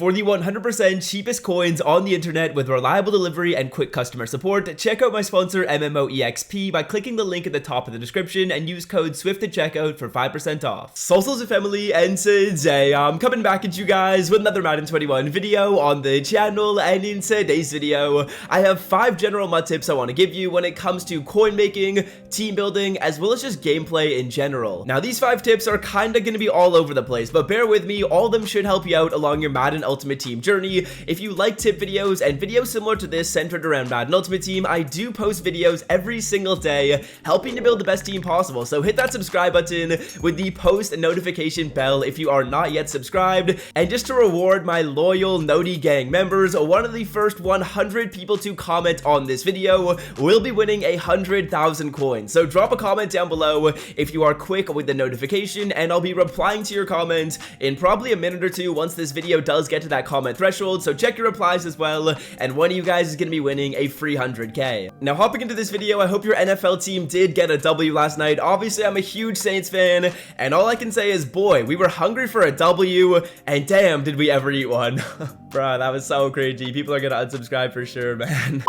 For the 100% cheapest coins on the internet with reliable delivery and quick customer support, check out my sponsor MMOEXP by clicking the link at the top of the description and use code SWIFT at checkout for 5% off. Socials and family, and today I'm coming back at you guys with another Madden 21 video on the channel, and in today's video I have 5 general MUT tips I want to give you when it comes to coin making, team building, as well as just gameplay in general. Now these 5 tips are kinda gonna be all over the place, but bear with me, all of them should help you out along your Madden Ultimate Team journey. If you like tip videos and videos similar to this centered around Madden Ultimate Team, I do post videos every single day helping to build the best team possible. So hit that subscribe button with the post notification bell if you are not yet subscribed. And just to reward my loyal Noti Gang members, one of the first 100 people to comment on this video will be winning 100,000 coins. So drop a comment down below if you are quick with the notification, and I'll be replying to your comment in probably a minute or two once this video does get to that comment threshold. So check your replies as well, and one of you guys is going to be winning a free 100k. Now hopping into this video, I hope your NFL team did get a W last night. Obviously I'm a huge Saints fan, and all I can say is, boy, we were hungry for a W, and damn did we ever eat one. Bruh, that was so crazy. People are gonna unsubscribe for sure, man.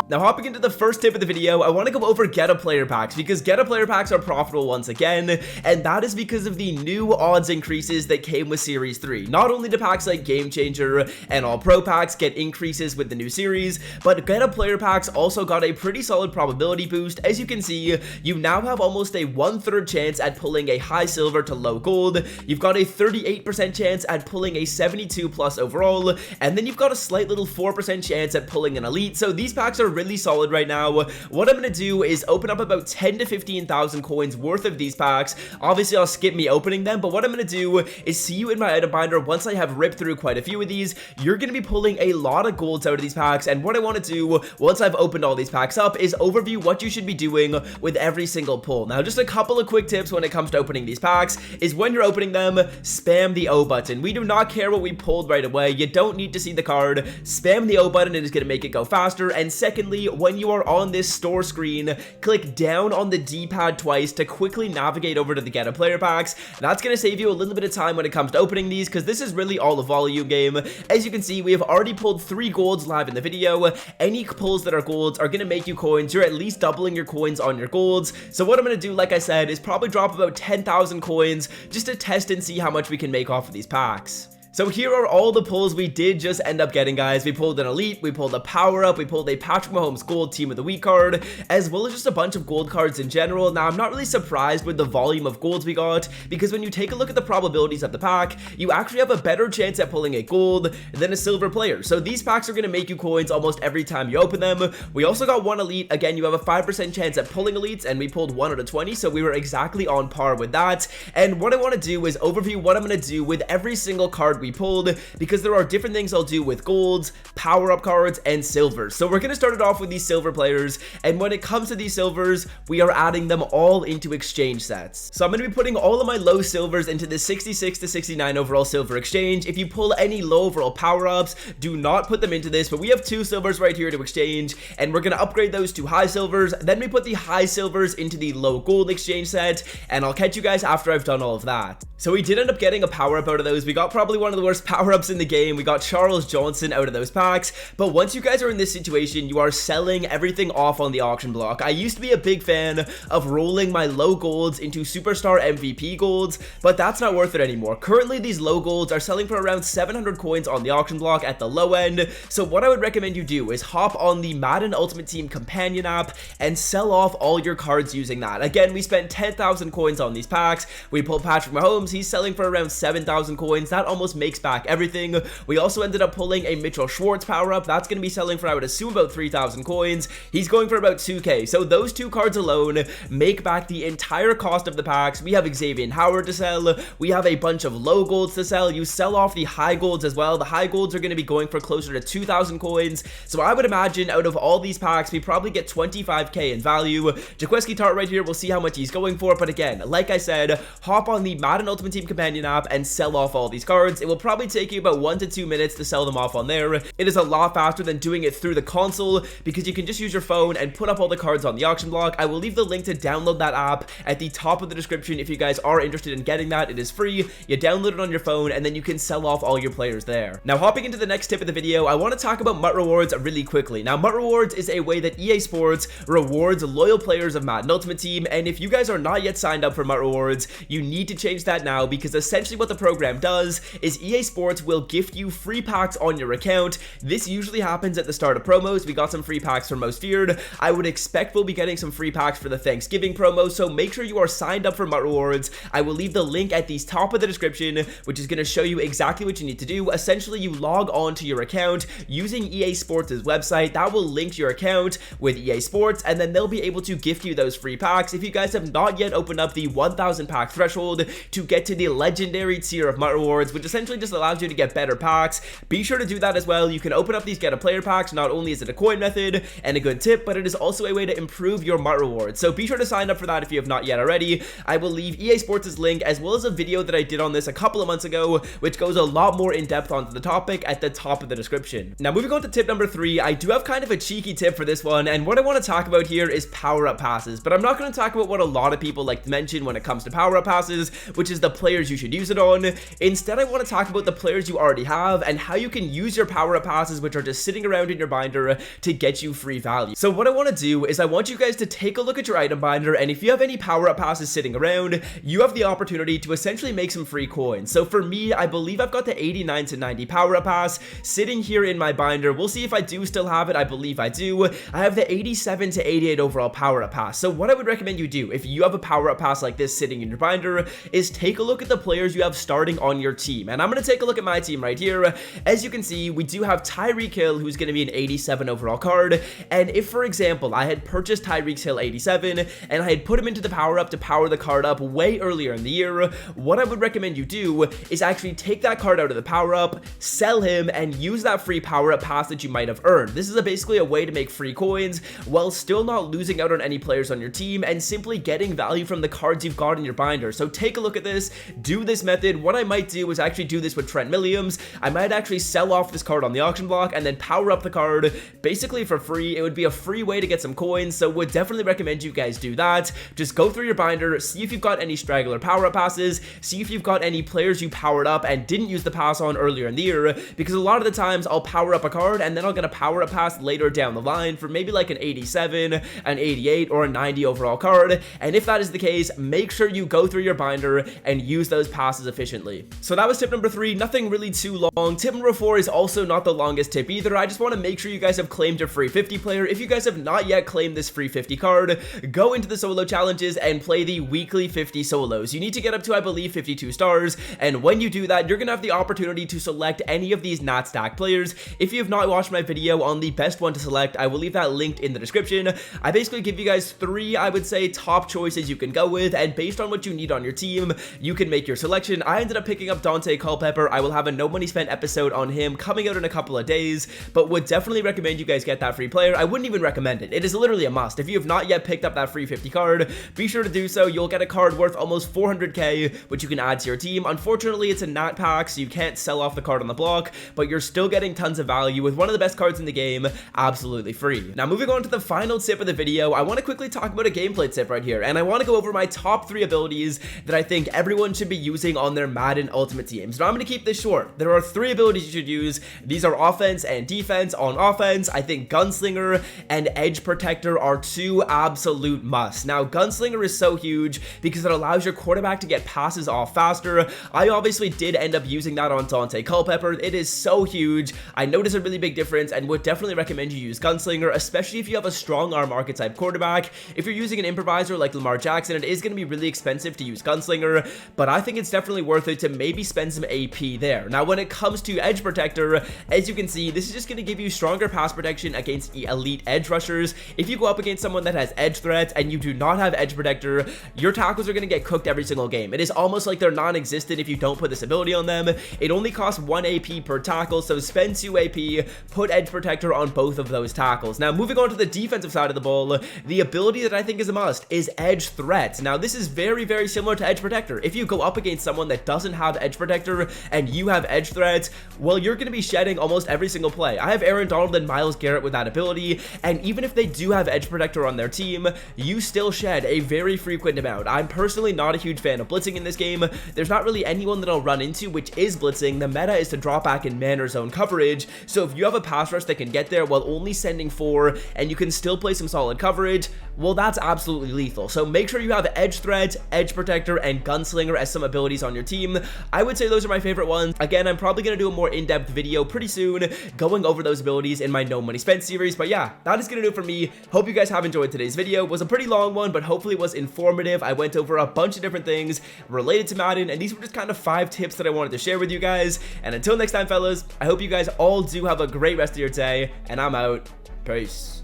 Now hopping into the first tip of the video, I want to go over Get a Player Packs, because Get a Player Packs are profitable once again, and that is because of the new odds increases that came with Series 3. Not only do packs like Game Changer and All Pro packs get increases with the new series, but Get a Player Packs also got a pretty solid probability boost. As you can see, you now have almost a 1/3 chance at pulling a high silver to low gold. You've got a 38% chance at pulling a 72 plus overall, and then you've got a slight little 4% chance at pulling an elite. So these packs are really solid right now. What I'm gonna do is open up about 10 to 15,000 coins worth of these packs. Obviously I'll skip me opening them, but what I'm gonna do is see you in my item binder once I have ripped through quite a few of these. You're gonna be pulling a lot of golds out of these packs, and what I want to do once I've opened all these packs up is overview what you should be doing with every single pull. Now just a couple of quick tips when it comes to opening these packs is when you're opening them, spam the O button. We do not care what we pulled right away. You don't need to see the card. Spam the O button, it is gonna make it go faster. And secondly, when you are on this store screen, click down on the D-pad twice to quickly navigate over to the Get a Player Packs. That's going to save you a little bit of time when it comes to opening these, because this is really all a volume game. As you can see, we have already pulled 3 golds live in the video. Any pulls that are golds are going to make you coins. You're at least doubling your coins on your golds. So what I'm going to do, like I said, is probably drop about 10,000 coins just to test and see how much we can make off of these packs. So here are all the pulls we did just end up getting, guys. We pulled an elite, we pulled a power up, we pulled a Patrick Mahomes gold team of the week card, as well as just a bunch of gold cards in general. Now I'm not really surprised with the volume of golds we got, because when you take a look at the probabilities of the pack, you actually have a better chance at pulling a gold than a silver player. So these packs are going to make you coins almost every time you open them. We also got 1 elite. Again, you have a 5% chance at pulling elites, and we pulled 1 out of 20, so we were exactly on par with that. And what I want to do is overview what I'm going to do with every single card we pulled, because there are different things I'll do with golds, power up cards, and silvers. So we're going to start it off with these silver players, and when it comes to these silvers, we are adding them all into exchange sets. So I'm going to be putting all of my low silvers into the 66 to 69 overall silver exchange. If you pull any low overall power ups, do not put them into this, but we have 2 silvers right here to exchange, and we're going to upgrade those to high silvers. Then we put the high silvers into the low gold exchange set, and I'll catch you guys after I've done all of that. So we did end up getting a power up out of those. We got probably one of the worst power-ups in the game. We got Charles Johnson out of those packs, but once you guys are in this situation, you are selling everything off on the auction block. I used to be a big fan of rolling my low golds into superstar MVP golds, but that's not worth it anymore. Currently, these low golds are selling for around 700 coins on the auction block at the low end, so what I would recommend you do is hop on the Madden Ultimate Team companion app and sell off all your cards using that. Again, we spent 10,000 coins on these packs. We pulled Patrick Mahomes. He's selling for around 7,000 coins. That almost makes back everything. We also ended up pulling a Mitchell Schwartz power up. That's going to be selling for, I would assume, about 3,000 coins. He's going for about 2k. So those 2 cards alone make back the entire cost of the packs. We have Xavier Howard to sell. We have a bunch of low golds to sell. You sell off the high golds as well. The high golds are going to be going for closer to 2,000 coins. So I would imagine out of all these packs, we probably get 25k in value. Jaquiski Tart right here, we'll see how much he's going for. But again, like I said, hop on the Madden Ultimate Team companion app and sell off all these cards. It will probably take you about 1 to 2 minutes to sell them off on there. It is a lot faster than doing it through the console because you can just use your phone and put up all the cards on the auction block. I will leave the link to download that app at the top of the description if you guys are interested in getting that. It is free. You download it on your phone and then you can sell off all your players there. Now, hopping into the next tip of the video, I want to talk about MUT Rewards really quickly. Now, MUT Rewards is a way that EA Sports rewards loyal players of Madden Ultimate Team, and if you guys are not yet signed up for MUT Rewards, you need to change that now, because essentially what the program does is EA Sports will gift you free packs on your account. This usually happens at the start of promos. We got some free packs for Most Feared. I would expect we'll be getting some free packs for the Thanksgiving promo, so make sure you are signed up for MUT Rewards. I will leave the link at the top of the description, which is going to show you exactly what you need to do. Essentially, you log on to your account using EA Sports' website. That will link your account with EA Sports, and then they'll be able to gift you those free packs. If you guys have not yet opened up the 1,000 pack threshold to get to the legendary tier of MUT Rewards, which essentially just allows you to get better packs, be sure to do that as well. You can open up these get a player packs. Not only is it a coin method and a good tip, but it is also a way to improve your MUT Rewards. So be sure to sign up for that if you have not yet already. I will leave EA Sports' link as well as a video that I did on this a couple of months ago, which goes a lot more in depth onto the topic, at the top of the description. Now, moving on to tip number 3, I do have kind of a cheeky tip for this one, and what I want to talk about here is power-up passes, but I'm not going to talk about what a lot of people like to mention when it comes to power-up passes, which is the players you should use it on. Instead, I want to talk about the players you already have and how you can use your power-up passes, which are just sitting around in your binder, to get you free value. So what I want to do is I want you guys to take a look at your item binder, and if you have any power-up passes sitting around, you have the opportunity to essentially make some free coins. So for me, I believe I've got the 89 to 90 power-up pass sitting here in my binder. We'll see if I do still have it. I believe I do. I have the 87 to 88 overall power-up pass. So what I would recommend you do if you have a power-up pass like this sitting in your binder is take a look at the players you have starting on your team. And I'm going to take a look at my team right here. As you can see, we do have Tyreek Hill, who's going to be an 87 overall card. And if, for example, I had purchased Tyreek Hill 87 and I had put him into the power-up to power the card up way earlier in the year, what I would recommend you do is actually take that card out of the power-up, sell him, and use that free power-up pass that you might have earned. This is basically a way to make free coins while still not losing out on any players on your team and simply getting value from the cards you've got in your binder. So take a look at this, do this method. What I might do is actually do this with Trent Williams. I might actually sell off this card on the auction block and then power up the card basically for free. It would be a free way to get some coins, so would definitely recommend you guys do that. Just go through your binder, see if you've got any straggler power-up passes, see if you've got any players you powered up and didn't use the pass on earlier in the year, because a lot of the times I'll power up a card and then I'll get a power-up pass later down the line for maybe like an 87, an 88, or a 90 overall card. And if that is the case, make sure you go through your binder and use those passes efficiently. So that was tip number 3, nothing really too long. Tip number 4 is also not the longest tip either. I just want to make sure you guys have claimed your free 50 player. If you guys have not yet claimed this free 50 card, go into the solo challenges and play the weekly 50 solos. You need to get up to, I believe, 52 stars, and when you do that, you're gonna have the opportunity to select any of these Nat Stack players. If you have not watched my video on the best one to select, I will leave that linked in the description. I basically give you guys 3, I would say, top choices you can go with, and based on what you need on your team, you can make your selection. I ended up picking up Dante Culpepper. I will have a No Money Spent episode on him coming out in a couple of days, but would definitely recommend you guys get that free player. I wouldn't even recommend it. It is literally a must. If you have not yet picked up that free 50 card, be sure to do so. You'll get a card worth almost 400k, which you can add to your team. Unfortunately, it's a Nat pack, so you can't sell off the card on the block, but you're still getting tons of value with one of the best cards in the game, absolutely free. Now, moving on to the final tip of the video, I want to quickly talk about a gameplay tip right here, and I want to go over my top 3 abilities that I think everyone should be using on their Madden Ultimate teams. Now, I'm going to keep this short. There are 3 abilities you should use. These are offense and defense. On offense, I think Gunslinger and Edge Protector are 2 absolute musts. Now, Gunslinger is so huge because it allows your quarterback to get passes off faster. I obviously did end up using that on Dante Culpepper. It is so huge. I noticed a really big difference and would definitely recommend you use Gunslinger, especially if you have a strong arm archetype quarterback. If you're using an improviser like Lamar Jackson, it is going to be really expensive to use Gunslinger, but I think it's definitely worth it to maybe spend some AP there. Now, when it comes to Edge Protector, as you can see, this is just going to give you stronger pass protection against elite edge rushers. If you go up against someone that has edge threats and you do not have Edge Protector, your tackles are going to get cooked every single game. It is almost like they're non-existent if you don't put this ability on them. It only costs 1 AP per tackle, so spend 2 AP, put Edge Protector on both of those tackles. Now, moving on to the defensive side of the ball, the ability that I think is a must is Edge Threat. Now, this is very, very similar to Edge Protector. If you go up against someone that doesn't have Edge Protector, Protector and you have Edge Threat, well, you're going to be shedding almost every single play. I have Aaron Donald and Myles Garrett with that ability, and even if they do have Edge Protector on their team, you still shed a very frequent amount. I'm personally not a huge fan of blitzing in this game. There's not really anyone that I'll run into which is blitzing. The meta is to drop back in man or zone coverage, so if you have a pass rush that can get there while only sending 4 and you can still play some solid coverage, well, that's absolutely lethal. So make sure you have Edge Threat, Edge Protector, and Gunslinger as some abilities on your team. I would say those are my favorite ones. Again, I'm probably going to do a more in-depth video pretty soon going over those abilities in my No Money Spent series, but yeah, that is going to do it for me. Hope you guys have enjoyed today's video. It was a pretty long one, but hopefully it was informative. I went over a bunch of different things related to Madden, and these were just kind of 5 tips that I wanted to share with you guys. And until next time, fellas, I hope you guys all do have a great rest of your day, and I'm out. Peace.